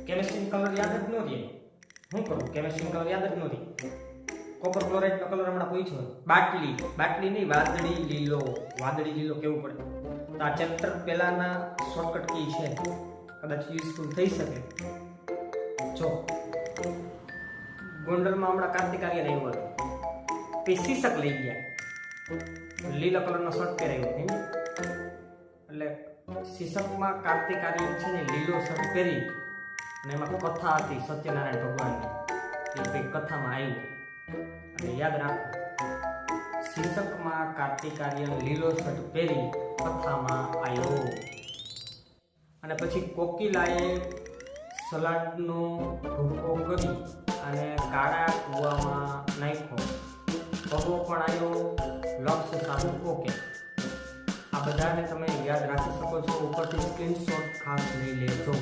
Chemistry colour યાદ જ ન રહે. શું કરું? કેમિસ્ટ્રી કલર યાદ જ ન રહે. કોપર ક્લોરાઇડ નો કલર હમણાં પૂછ્યો. બાટલી નહીં, વાદળી લીલો કેવું પડે. તો આ ચેપ્ટર પહેલાના શોર્ટકટ કી છે, કદાચ યુઝફુલ થઈ શકે. જો ગોંડલમાં હમણાં કાર્તિક આર્યન આવ્યો હતો, તે શીશક લઈ ગયા, લીલા કલરનો શર્ટ પહેરાવ્યો. એટલે શીશકમાં કાર્તિક આર્યન છે ને લીલો શર્ટ પહેરી અને એમાં કથા હતી સત્યનારાયણ ભગવાનની. એ કંઈક કથામાં આવ્યું. અને યાદ રાખો, શીશકમાં કાર્તિક આર્યન લીલો શર્ટ પહેરી કથામાં આવ્યો. અને પછી કોકિલાએ સલાડનો ભૂકો કરી અને કાળા કૂવામાં નાખ્યો. ભગવો પણ આવ્યો, લક્ષ્ય સાધુ ઓકે. આ બધાને તમે યાદ રાખી શકો છો. ઉપરથી સ્ક્રીનશોટ ખાસ લઈ લેજો.